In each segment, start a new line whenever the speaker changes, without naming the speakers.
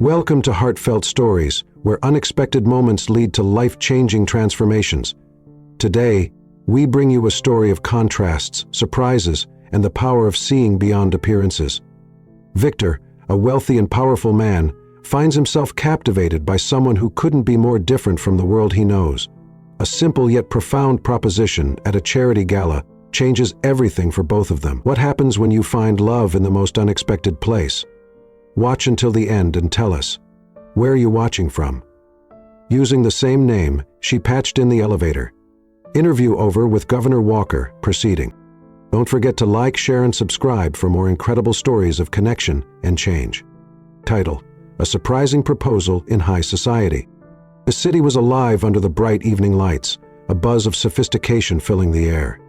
Welcome to Heartfelt Stories, where unexpected moments lead to life-changing transformations. Today, we bring you a story of contrasts, surprises, and the power of seeing beyond appearances. Victor, a wealthy and powerful man, finds himself captivated by someone who couldn't be more different from the world he knows. A simple yet profound proposition at a charity gala changes everything for both of them. What happens when you find love in the most unexpected place? Watch until the end and tell us. Where are you watching from? Using the same name, she patched in the elevator. Interview over with Governor Walker, proceeding. Don't forget to like, share, and subscribe for more incredible stories of connection and change. Title: A Surprising Proposal in High Society. The city was alive under the bright evening lights, a buzz of sophistication filling the air.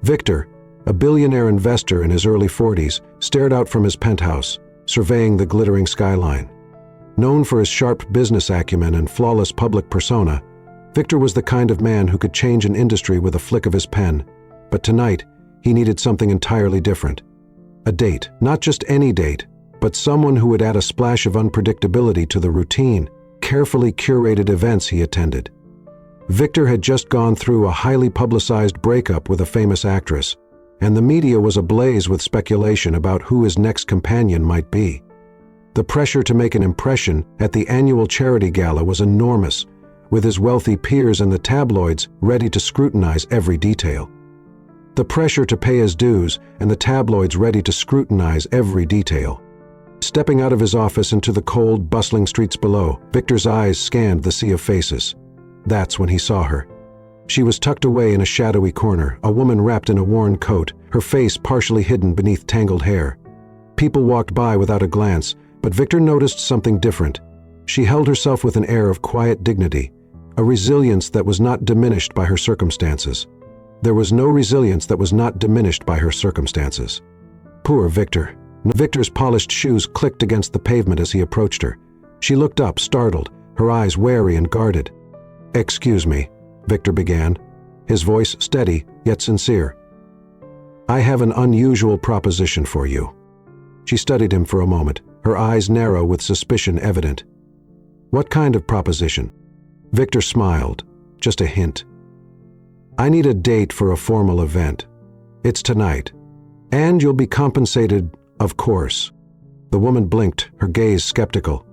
Victor, a billionaire investor in his early 40s, stared out from his penthouse, surveying the glittering skyline. Known for his sharp business acumen and flawless public persona, Victor was the kind of man who could change an industry with a flick of his pen. But tonight, he needed something entirely different. A date, not just any date, but someone who would add a splash of unpredictability to the routine, carefully curated events he attended. Victor had just gone through a highly publicized breakup with a famous actress, and the media was ablaze with speculation about who his next companion might be. The pressure to make an impression at the annual charity gala was enormous, with his wealthy peers and the tabloids ready to scrutinize every detail. The pressure to pay his dues and the tabloids ready to scrutinize every detail. Stepping out of his office into the cold, bustling streets below, Victor's eyes scanned the sea of faces. That's when he saw her. She was tucked away in a shadowy corner, a woman wrapped in a worn coat, her face partially hidden beneath tangled hair. People walked by without a glance, but Victor noticed something different. She held herself with an air of quiet dignity, a resilience that was not diminished by her circumstances. There was no resilience that was not diminished by her circumstances. Poor Victor. Victor's polished shoes clicked against the pavement as he approached her. She looked up, startled, her eyes wary and guarded. "Excuse me," Victor began, his voice steady yet sincere. "I have an unusual proposition for you." She studied him for a moment, her eyes narrow with suspicion evident. "What kind of proposition?" Victor smiled, just a hint. "I need a date for a formal event. It's tonight. And you'll be compensated, of course." The woman blinked, her gaze skeptical.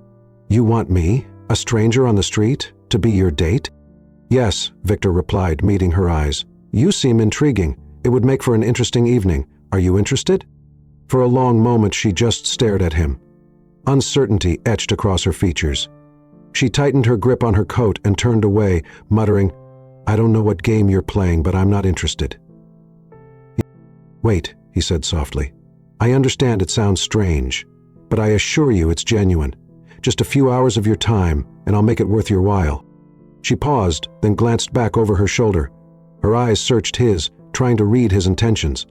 "You want me, a stranger on the street, to be your date?" "Yes," Victor replied, meeting her eyes. "You seem intriguing. It would make for an interesting evening. Are you interested?" For a long moment she just stared at him. Uncertainty etched across her features. She tightened her grip on her coat and turned away, muttering, "I don't know what game you're playing, but I'm not interested." "Wait," he said softly. "I understand it sounds strange, but I assure you it's genuine. Just a few hours of your time, and I'll make it worth your while." She paused, then glanced back over her shoulder. Her eyes searched his, trying to read his intentions.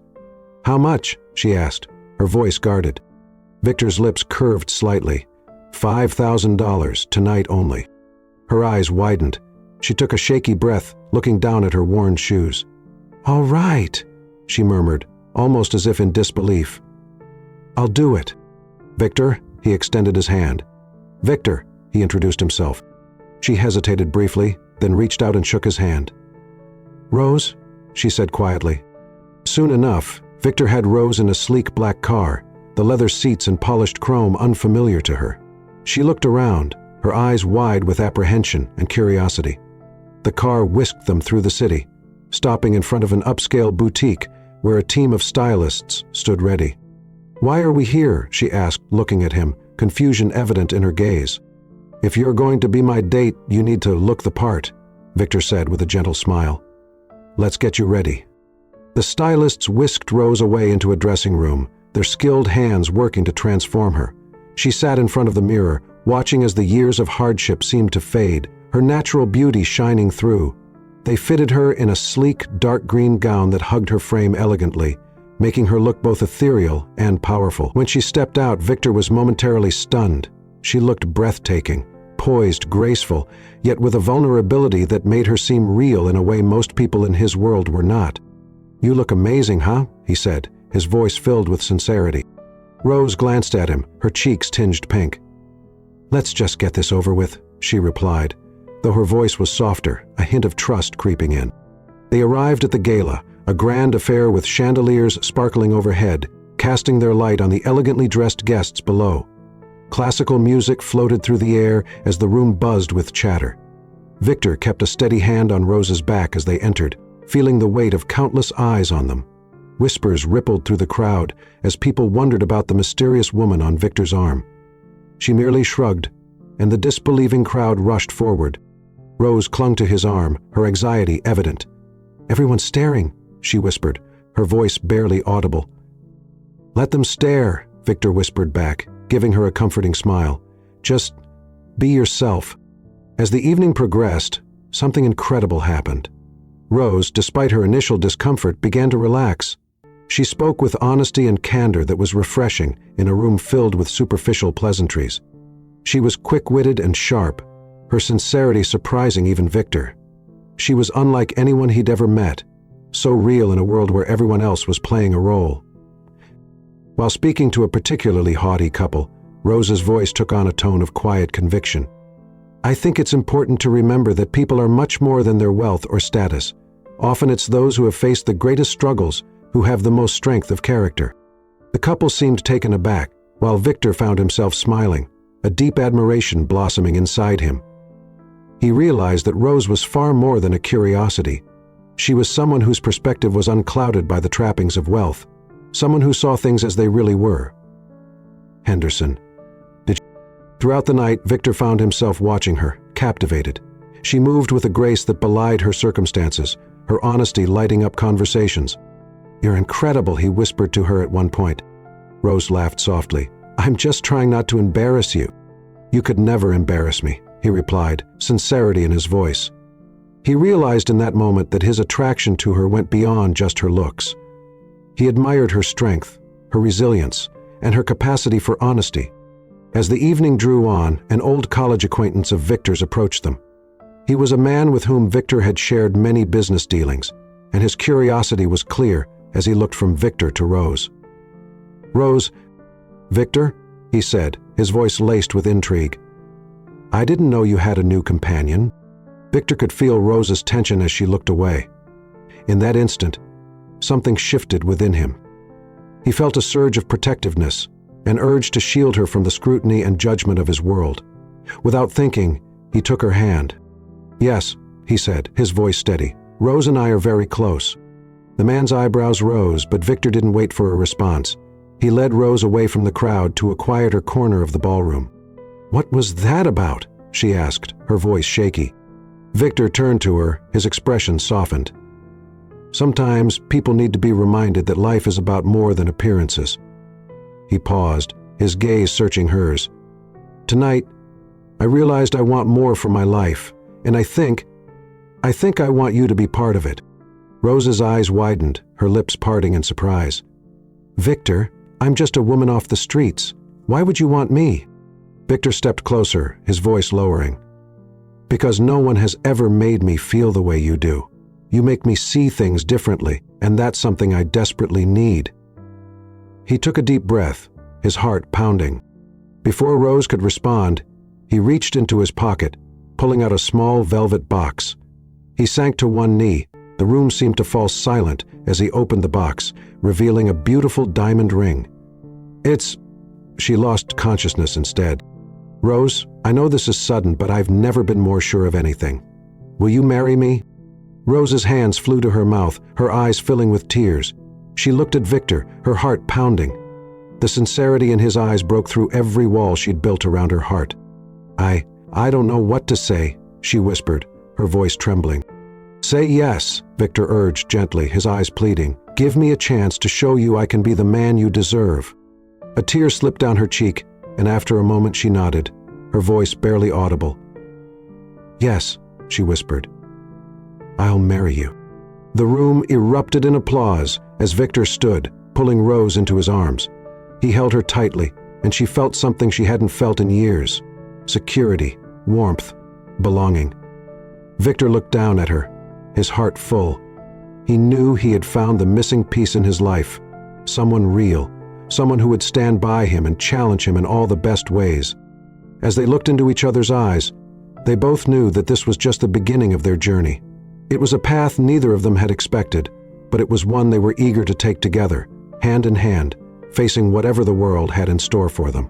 "How much?" she asked, her voice guarded. Victor's lips curved slightly. $5,000, tonight only. Her eyes widened. She took a shaky breath, looking down at her worn shoes. "All right," she murmured, almost as if in disbelief. "I'll do it." "Victor," he extended his hand. "Victor," he introduced himself. She hesitated briefly, then reached out and shook his hand. "Rose?" she said quietly. Soon enough, Victor had Rose in a sleek black car, the leather seats and polished chrome unfamiliar to her. She looked around, her eyes wide with apprehension and curiosity. The car whisked them through the city, stopping in front of an upscale boutique where a team of stylists stood ready. "Why are we here?" she asked, looking at him, confusion evident in her gaze. "If you're going to be my date, you need to look the part," Victor said with a gentle smile. "Let's get you ready." The stylists whisked Rose away into a dressing room, their skilled hands working to transform her. She sat in front of the mirror, watching as the years of hardship seemed to fade, her natural beauty shining through. They fitted her in a sleek, dark green gown that hugged her frame elegantly, making her look both ethereal and powerful. When she stepped out, Victor was momentarily stunned. She looked breathtaking, poised, graceful, yet with a vulnerability that made her seem real in a way most people in his world were not. "You look amazing, huh?" he said, his voice filled with sincerity. Rose glanced at him, her cheeks tinged pink. "Let's just get this over with," she replied, though her voice was softer, a hint of trust creeping in. They arrived at the gala, a grand affair with chandeliers sparkling overhead, casting their light on the elegantly dressed guests below. Classical music floated through the air as the room buzzed with chatter. Victor kept a steady hand on Rose's back as they entered, feeling the weight of countless eyes on them. Whispers rippled through the crowd as people wondered about the mysterious woman on Victor's arm. She merely shrugged, and the disbelieving crowd rushed forward. Rose clung to his arm, her anxiety evident. "Everyone's staring," she whispered, her voice barely audible. "Let them stare," Victor whispered back, giving her a comforting smile. "Just be yourself." As the evening progressed, something incredible happened. Rose, despite her initial discomfort, began to relax. She spoke with honesty and candor that was refreshing in a room filled with superficial pleasantries. She was quick-witted and sharp, her sincerity surprising even Victor. She was unlike anyone he'd ever met, so real in a world where everyone else was playing a role. While speaking to a particularly haughty couple, Rose's voice took on a tone of quiet conviction. "I think it's important to remember that people are much more than their wealth or status. Often it's those who have faced the greatest struggles who have the most strength of character." The couple seemed taken aback, while Victor found himself smiling, a deep admiration blossoming inside him. He realized that Rose was far more than a curiosity. She was someone whose perspective was unclouded by the trappings of wealth, someone who saw things as they really were. "Henderson, did you?" Throughout the night, Victor found himself watching her, captivated. She moved with a grace that belied her circumstances, her honesty lighting up conversations. "You're incredible," he whispered to her at one point. Rose laughed softly. "I'm just trying not to embarrass you." "You could never embarrass me," he replied, sincerity in his voice. He realized in that moment that his attraction to her went beyond just her looks. He admired her strength, her resilience, and her capacity for honesty. As the evening drew on, an old college acquaintance of Victor's approached them. He was a man with whom Victor had shared many business dealings, and his curiosity was clear as he looked from Victor to Rose. "Rose, Victor," he said, his voice laced with intrigue. "I didn't know you had a new companion." Victor could feel Rose's tension as she looked away. In that instant, something shifted within him. He felt a surge of protectiveness, an urge to shield her from the scrutiny and judgment of his world. Without thinking, he took her hand. "Yes," he said, his voice steady. "Rose and I are very close." The man's eyebrows rose, but Victor didn't wait for a response. He led Rose away from the crowd to a quieter corner of the ballroom. "What was that about?" she asked, her voice shaky. Victor turned to her, his expression softened. "Sometimes people need to be reminded that life is about more than appearances." He paused, his gaze searching hers. "Tonight, I realized I want more from my life, and I think I want you to be part of it." Rose's eyes widened, her lips parting in surprise. "Victor, I'm just a woman off the streets. Why would you want me?" Victor stepped closer, his voice lowering. "Because no one has ever made me feel the way you do. You make me see things differently, and that's something I desperately need." He took a deep breath, his heart pounding. Before Rose could respond, he reached into his pocket, pulling out a small velvet box. He sank to one knee. The room seemed to fall silent as he opened the box, revealing a beautiful diamond ring. "It's..." She lost consciousness instead. "Rose, I know this is sudden, but I've never been more sure of anything. Will you marry me?" Rose's hands flew to her mouth, her eyes filling with tears. She looked at Victor, her heart pounding. The sincerity in his eyes broke through every wall she'd built around her heart. I don't know what to say," she whispered, her voice trembling. "Say yes," Victor urged gently, his eyes pleading. "Give me a chance to show you I can be the man you deserve." A tear slipped down her cheek, and after a moment she nodded, her voice barely audible. "Yes," she whispered. "I'll marry you." The room erupted in applause as Victor stood, pulling Rose into his arms. He held her tightly, and she felt something she hadn't felt in years: security, warmth, belonging. Victor looked down at her, his heart full. He knew he had found the missing piece in his life, someone real, someone who would stand by him and challenge him in all the best ways. As they looked into each other's eyes, they both knew that this was just the beginning of their journey. It was a path neither of them had expected, but it was one they were eager to take together, hand in hand, facing whatever the world had in store for them.